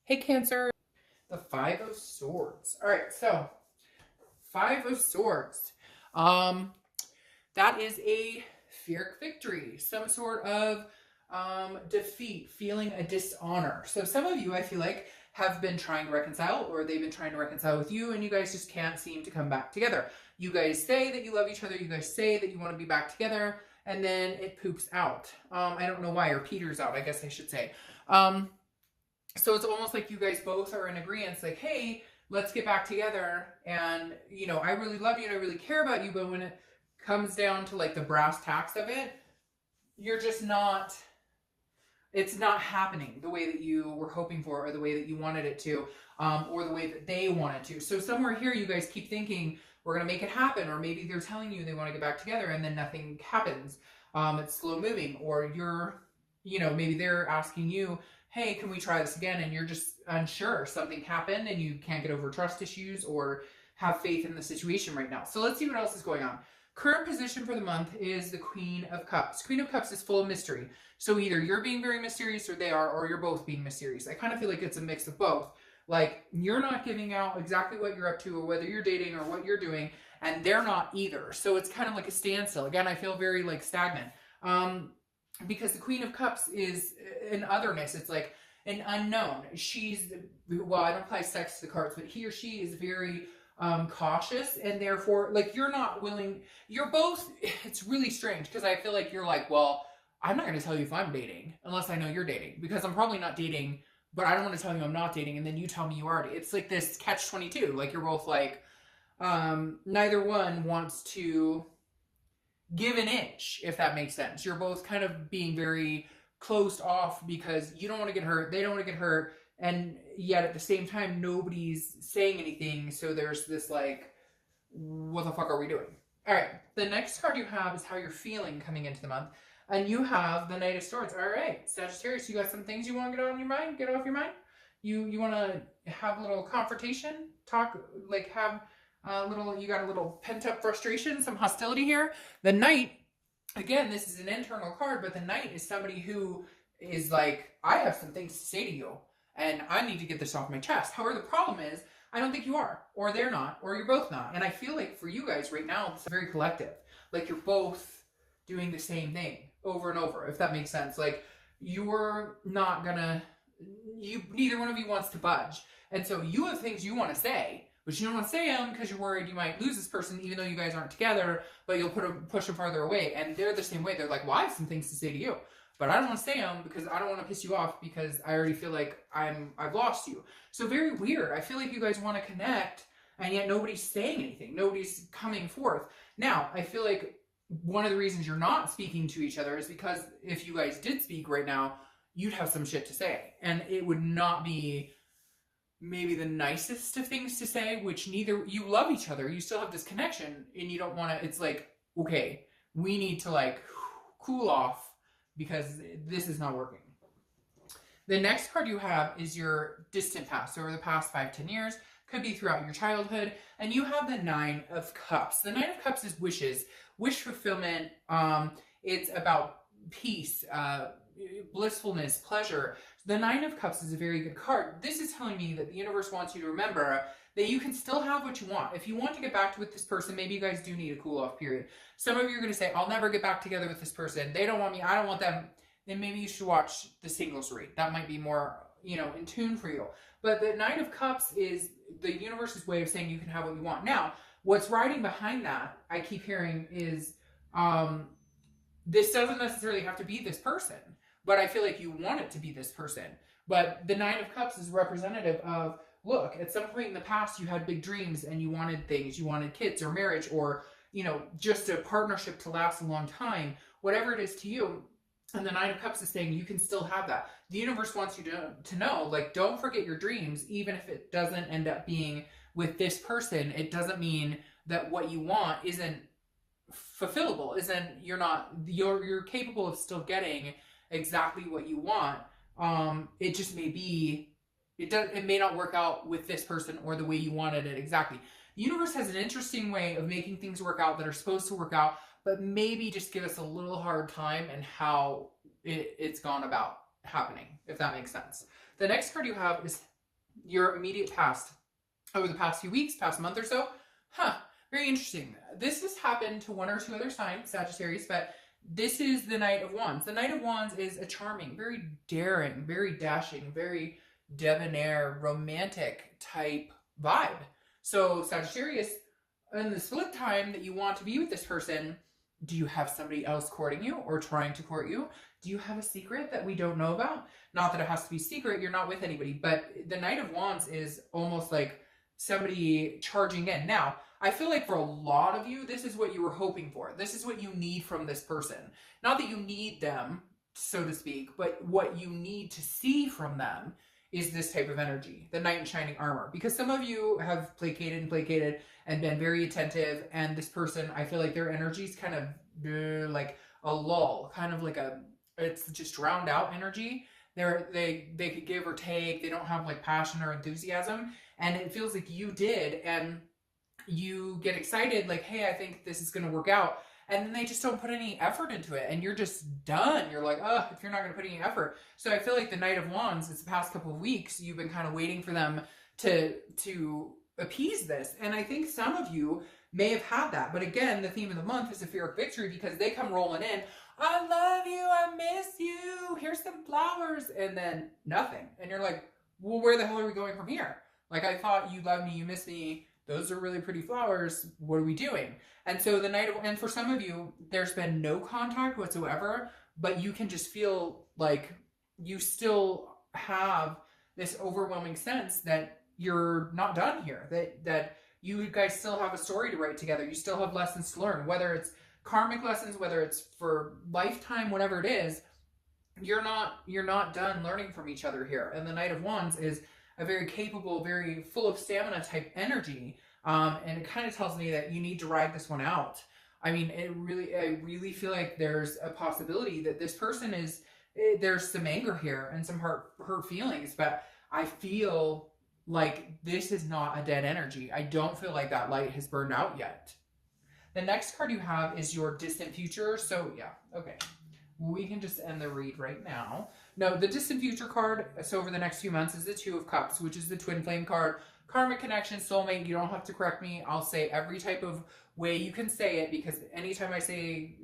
Hey, Cancer. The Five of Swords. All right, so Five of Swords. That is a Pyrrhic victory, some sort of defeat, feeling a dishonor. So some of you, I feel like, have been trying to reconcile, or they've been trying to reconcile with you, and you guys just can't seem to come back together. You guys say that you love each other, you guys say that you want to be back together, and then it poops out. I don't know why, or peters out, I guess I should say. So it's almost like you guys both are in agreement, like, hey, let's get back together. And, you know, I really love you and I really care about you. But when it comes down to like the brass tacks of it, you're just not, it's not happening the way that you were hoping for, or the way that you wanted it to, or the way that they wanted to. So somewhere here, you guys keep thinking, we're going to make it happen. Or maybe they're telling you they want to get back together and then nothing happens. It's slow moving. Or you're, you know, maybe they're asking you, hey, can we try this again? And you're just unsure. Something happened and you can't get over trust issues or have faith in the situation right now. So let's see what else is going on. Current position for the month is the Queen of Cups. Queen of Cups is full of mystery. So either you're being very mysterious or they are, or you're both being mysterious. I kind of feel like it's a mix of both. Like, you're not giving out exactly what you're up to or whether you're dating or what you're doing, and they're not either. So it's kind of like a standstill. Again, I feel very like stagnant. Because the Queen of Cups is an otherness. It's like an unknown. She's, well, I don't apply sex to the cards, but he or she is very cautious, and therefore, like, you're not willing, you're both, it's really strange, because I feel like you're like, well, I'm not going to tell you if I'm dating, unless I know you're dating, because I'm probably not dating, but I don't want to tell you I'm not dating, and then you tell me you are. It's like this catch-22, like, you're both like, neither one wants to give an inch, if that makes sense. You're both kind of being very closed off because you don't want to get hurt, they don't want to get hurt, and yet at the same time nobody's saying anything. So there's this like, what the fuck are we doing? All right, the next card you have is how you're feeling coming into the month, and you have the Knight of Swords. All right, Sagittarius, you got some things you want to get on your mind, get off your mind. You want to have a little confrontation, talk, like have you got a little pent-up frustration, some hostility here. The Knight, again, this is an internal card, but the Knight is somebody who is like, I have some things to say to you, and I need to get this off my chest. However, the problem is, I don't think you are, or they're not, or you're both not. And I feel like for you guys right now, it's very collective. Like, you're both doing the same thing over and over, if that makes sense. Like, you're not gonna, neither one of you wants to budge. And so you have things you want to say, but you don't want to say them because you're worried you might lose this person, even though you guys aren't together, but you'll push them farther away. And they're the same way. They're like, well, I have some things to say to you, but I don't want to say them because I don't want to piss you off, because I already feel like I've lost you. So very weird. I feel like you guys want to connect, and yet nobody's saying anything. Nobody's coming forth. Now, I feel like one of the reasons you're not speaking to each other is because if you guys did speak right now, you'd have some shit to say. And it would not be maybe the nicest of things to say, which neither, you love each other, you still have this connection, and you don't want to, it's like, okay, we need to like cool off because this is not working. The next card you have is your distant past, so over the past 5-10 years, could be throughout your childhood, and you have the Nine of Cups. The Nine of Cups is wishes, wish fulfillment. It's about peace, blissfulness, pleasure. The Nine of Cups is a very good card. This is telling me that the universe wants you to remember that you can still have what you want. If you want to get back with this person, maybe you guys do need a cool off period. Some of you are going to say, I'll never get back together with this person. They don't want me. I don't want them. Then maybe you should watch the singles read. That might be more, you know, in tune for you. But the Nine of Cups is the universe's way of saying you can have what you want. Now, what's riding behind that, I keep hearing, is this doesn't necessarily have to be this person, but I feel like you want it to be this person. But the Nine of Cups is representative of, look, at some point in the past, you had big dreams and you wanted things. You wanted kids or marriage or, you know, just a partnership to last a long time, whatever it is to you. And the Nine of Cups is saying you can still have that. The universe wants you to know, like, don't forget your dreams, even if it doesn't end up being with this person. It doesn't mean that what you want isn't fulfillable, you're capable of still getting exactly what you want. It just may be, it may not work out with this person or the way you wanted it exactly. The universe has an interesting way of making things work out that are supposed to work out, but maybe just give us a little hard time and how it's gone about happening, if that makes sense. The next card you have is your immediate past over the past few weeks, past month or so. Very interesting. This has happened to one or two other signs, Sagittarius, but this is the Knight of Wands. The Knight of Wands is a charming, very daring, very dashing, very debonair, romantic type vibe. So Sagittarius, in the split time that you want to be with this person, do you have somebody else courting you or trying to court you? Do you have a secret that we don't know about? Not that it has to be secret, you're not with anybody, but the Knight of Wands is almost like somebody charging in. Now, I feel like for a lot of you, this is what you were hoping for. This is what you need from this person. Not that you need them, so to speak, but what you need to see from them is this type of energy, the knight in shining armor. Because some of you have placated and been very attentive, and this person, I feel like their energy is kind of like a lull, kind of like it's just drowned out energy. They could give or take. They don't have like passion or enthusiasm, and it feels like you did, and you get excited like, hey, I think this is going to work out. And then they just don't put any effort into it. And you're just done. You're like, oh, if you're not going to put any effort. So I feel like the Knight of Wands, it's the past couple of weeks, you've been kind of waiting for them to appease this. And I think some of you may have had that. But again, the theme of the month is a fear of victory, because they come rolling in. I love you. I miss you. Here's some flowers. And then nothing. And you're like, well, where the hell are we going from here? Like, I thought you loved me. You miss me. Those are really pretty flowers. What are we doing? And so and for some of you, there's been no contact whatsoever, but you can just feel like you still have this overwhelming sense that you're not done here, that you guys still have a story to write together. You still have lessons to learn, whether it's karmic lessons, whether it's for lifetime, whatever it is. You're not done learning from each other here. And the Knight of Wands is a very capable, very full of stamina type energy. And it kind of tells me that you need to ride this one out. I mean, I really feel like there's a possibility that this person there's some anger here and some hurt feelings, but I feel like this is not a dead energy. I don't feel like that light has burned out yet. The next card you have is your distant future. So yeah, okay. We can just end the read right now. No, the distant future card, so over the next few months, is the Two of Cups, which is the twin flame card. Karmic connection, soulmate, you don't have to correct me. I'll say every type of way you can say it, because anytime I say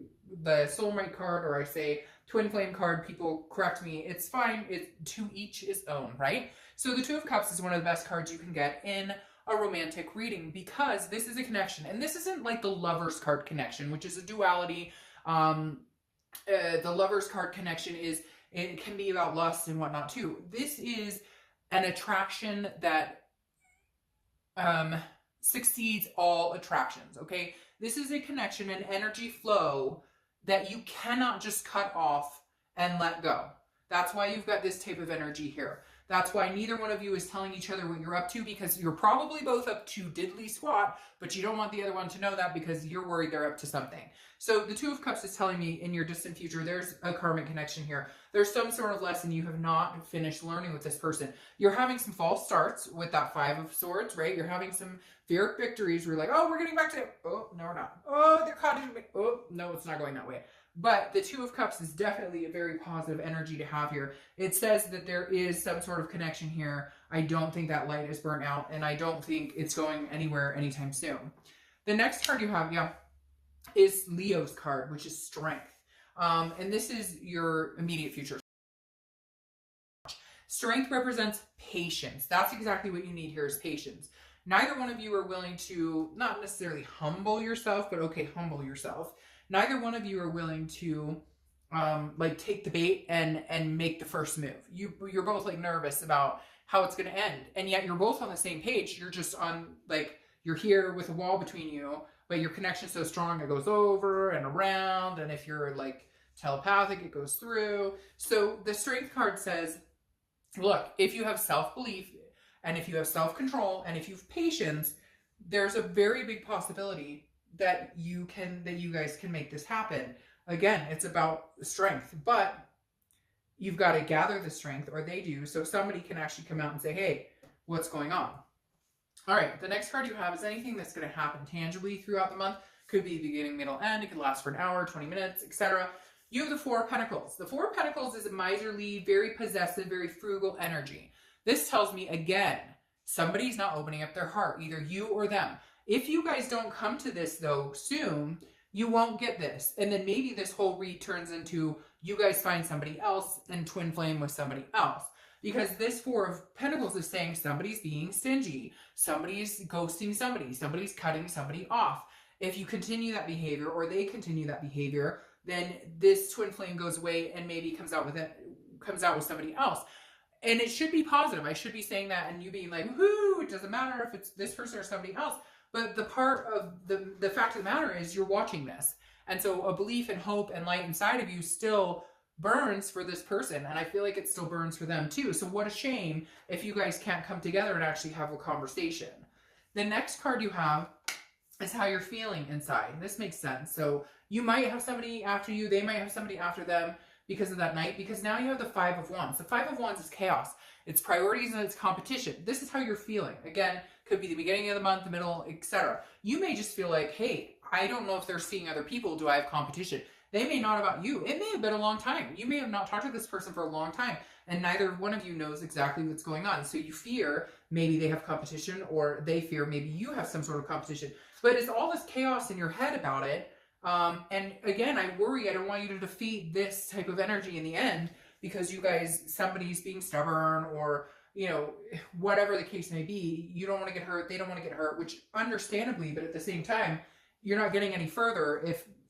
the soulmate card or I say twin flame card, people correct me. It's fine. To each his own, right? So the Two of Cups is one of the best cards you can get in a romantic reading, because this is a connection. And this isn't like the Lover's card connection, which is a duality. The Lover's card connection it can be about lust and whatnot too. This is an attraction that succeeds all attractions, okay? This is a connection, an energy flow that you cannot just cut off and let go. That's why you've got this type of energy here. That's why neither one of you is telling each other what you're up to, because you're probably both up to diddly squat, but you don't want the other one to know that because you're worried they're up to something. So the Two of Cups is telling me in your distant future, there's a karmic connection here. There's some sort of lesson you have not finished learning with this person. You're having some false starts with that Five of Swords, right? You're having some Pyrrhic victories where you're like, oh, we're getting back to it. Oh, no, we're not. Oh, they're caught in me. Oh, no, it's not going that way. But the Two of Cups is definitely a very positive energy to have here. It says that there is some sort of connection here. I don't think that light is burnt out, and I don't think it's going anywhere anytime soon. The next card you have, is Leo's card, which is Strength. And this is your immediate future. Strength represents patience. That's exactly what you need here, is patience. Neither one of you are willing to, not necessarily humble yourself, but okay, humble yourself. Neither one of you are willing to like take the bait and make the first move. You're both like nervous about how it's going to end. And yet you're both on the same page. You're just on, like, you're here with a wall between you, but your connection's so strong it goes over and around. And if you're like telepathic, it goes through. So the Strength card says, look, if you have self-belief and if you have self-control and if you have patience, there's a very big possibility that you guys can make this happen. Again, it's about strength, but you've got to gather the strength, or they do, so somebody can actually come out and say, hey, what's going on? All right, the next card you have is anything that's going to happen tangibly throughout the month. Could be beginning, middle, end. It could last for an hour, 20 minutes, etc. You have the Four of Pentacles. The Four of Pentacles is a miserly, very possessive, very frugal energy. This tells me, again, somebody's not opening up their heart, either you or them. If you guys don't come to this, though, soon, you won't get this. And then maybe this whole read turns into you guys find somebody else and twin flame with somebody else. Because this Four of Pentacles is saying somebody's being stingy, somebody's ghosting somebody, somebody's cutting somebody off. If you continue that behavior, or they continue that behavior, then this twin flame goes away and maybe comes out with somebody else. And it should be positive. I should be saying that and you being like, whoo, it doesn't matter if it's this person or somebody else. But the part of the fact of the matter is you're watching this. And so a belief and hope and light inside of you still burns for this person. And I feel like it still burns for them too. So what a shame if you guys can't come together and actually have a conversation. The next card you have is how you're feeling inside. This makes sense. So you might have somebody after you. They might have somebody after them because of that night. Because now you have the Five of Wands. The Five of Wands is chaos. It's priorities and it's competition. This is how you're feeling. Again, could be the beginning of the month, the middle, etc. You may just feel like, hey, I don't know if they're seeing other people. Do I have competition? They may not about you. It may have been a long time. You may have not talked to this person for a long time, and neither one of you knows exactly what's going on. So you fear maybe they have competition, or they fear maybe you have some sort of competition. But it's all this chaos in your head about it. And again, I worry, I don't want you to defeat this type of energy in the end, because you guys, somebody's being stubborn, or, you know, whatever the case may be. You don't want to get hurt. They don't want to get hurt, which understandably, but at the same time, you're not getting any further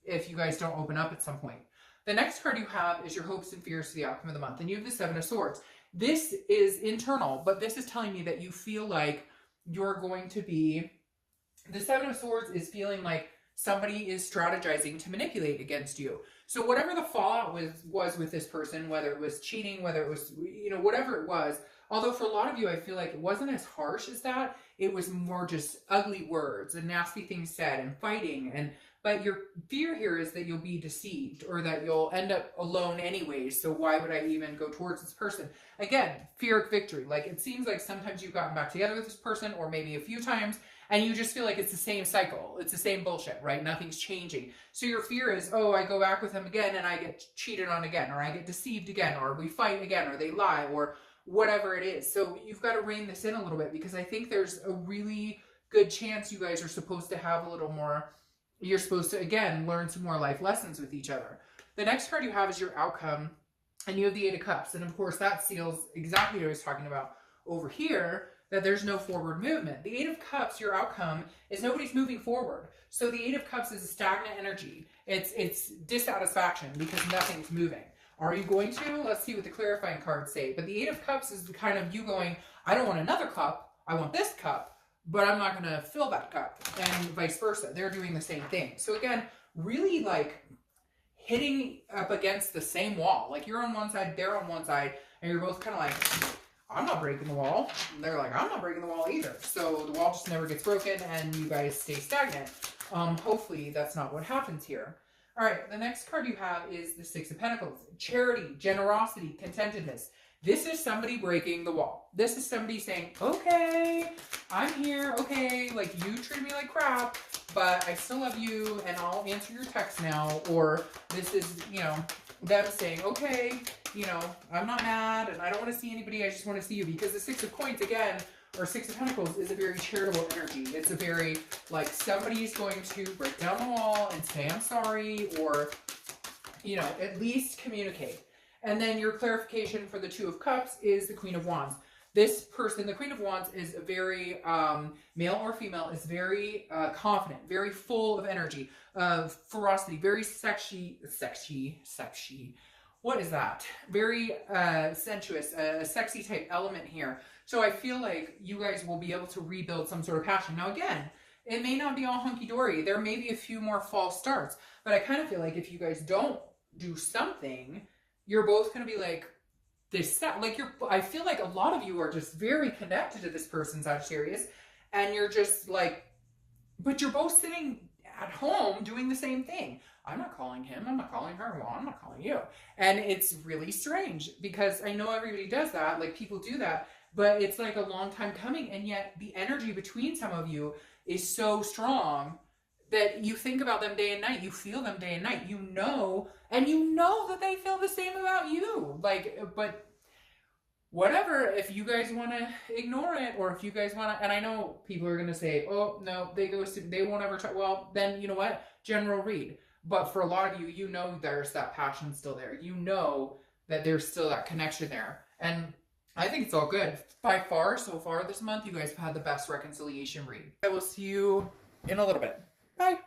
if you guys don't open up at some point. The next card you have is your hopes and fears for the outcome of the month. And you have the Seven of Swords. This is internal, but this is telling me that you feel like you're going to be... The Seven of Swords is feeling like somebody is strategizing to manipulate against you. So whatever the fallout was with this person, whether it was cheating, whether it was, you know, whatever it was, although for a lot of you, I feel like it wasn't as harsh as that. It was more just ugly words and nasty things said and fighting. But your fear here is that you'll be deceived, or that you'll end up alone anyways. So why would I even go towards this person? Again, fear of victory. Like, it seems like sometimes you've gotten back together with this person, or maybe a few times, and you just feel like it's the same cycle. It's the same bullshit, right? Nothing's changing. So your fear is, oh, I go back with him again and I get cheated on again, or I get deceived again, or we fight again, or they lie, or whatever it is. So you've got to rein this in a little bit, because I think there's a really good chance you guys are supposed to have a little more... You're supposed to, again, learn some more life lessons with each other. The next card you have is your outcome, and you have the Eight of Cups. And of course, that seals exactly what I was talking about over here, that there's no forward movement. The Eight of Cups, your outcome, is nobody's moving forward. So the Eight of Cups is a stagnant energy. It's dissatisfaction because nothing's moving. Are you going to? Let's see what the clarifying cards say. But the Eight of Cups is the kind of you going, I don't want another cup, I want this cup. But I'm not going to fill that cup, and vice versa. They're doing the same thing. So again, really like hitting up against the same wall. Like, you're on one side, they're on one side, and you're both kind of like, I'm not breaking the wall. And they're like, I'm not breaking the wall either. So the wall just never gets broken, and you guys stay stagnant. Hopefully that's not what happens here. All right, the next card you have is the Six of Pentacles. Charity, generosity, contentedness. This is somebody breaking the wall. This is somebody saying, okay, I'm here, okay, like, you treat me like crap, but I still love you, and I'll answer your text now. Or this is, you know, them saying, okay, you know, I'm not mad, and I don't want to see anybody, I just want to see you. Because the Six of Coins, again, or Six of Pentacles, is a very charitable energy. It's a very, like, somebody's going to break down the wall and say, I'm sorry, or, you know, at least communicate. And then your clarification for the Two of Cups is the Queen of Wands. This person, the Queen of Wands, is very, male or female, is very confident, very full of energy, of ferocity, very sexy. What is that? Very sensuous, a sexy type element here. So I feel like you guys will be able to rebuild some sort of passion. Now again, it may not be all hunky-dory. There may be a few more false starts. But I kind of feel like if you guys don't do something, you're both going to be like, I feel like a lot of you are just very connected to this person, Sagittarius, and you're just like, but you're both sitting at home doing the same thing. I'm not calling him, I'm not calling her, well, I'm not calling you. And it's really strange, because I know everybody does that, like, people do that, but it's like a long time coming, and yet the energy between some of you is so strong that you think about them day and night, you feel them day and night, you know, and you know that they feel the same about you. Like, but whatever, if you guys want to ignore it, or if you guys want to, and I know people are going to say, oh, no, they won't ever try. Well, then you know what? General read. But for a lot of you, you know there's that passion still there. You know that there's still that connection there. And I think it's all good. By far, so far this month, you guys have had the best reconciliation read. I will see you in a little bit. Bye.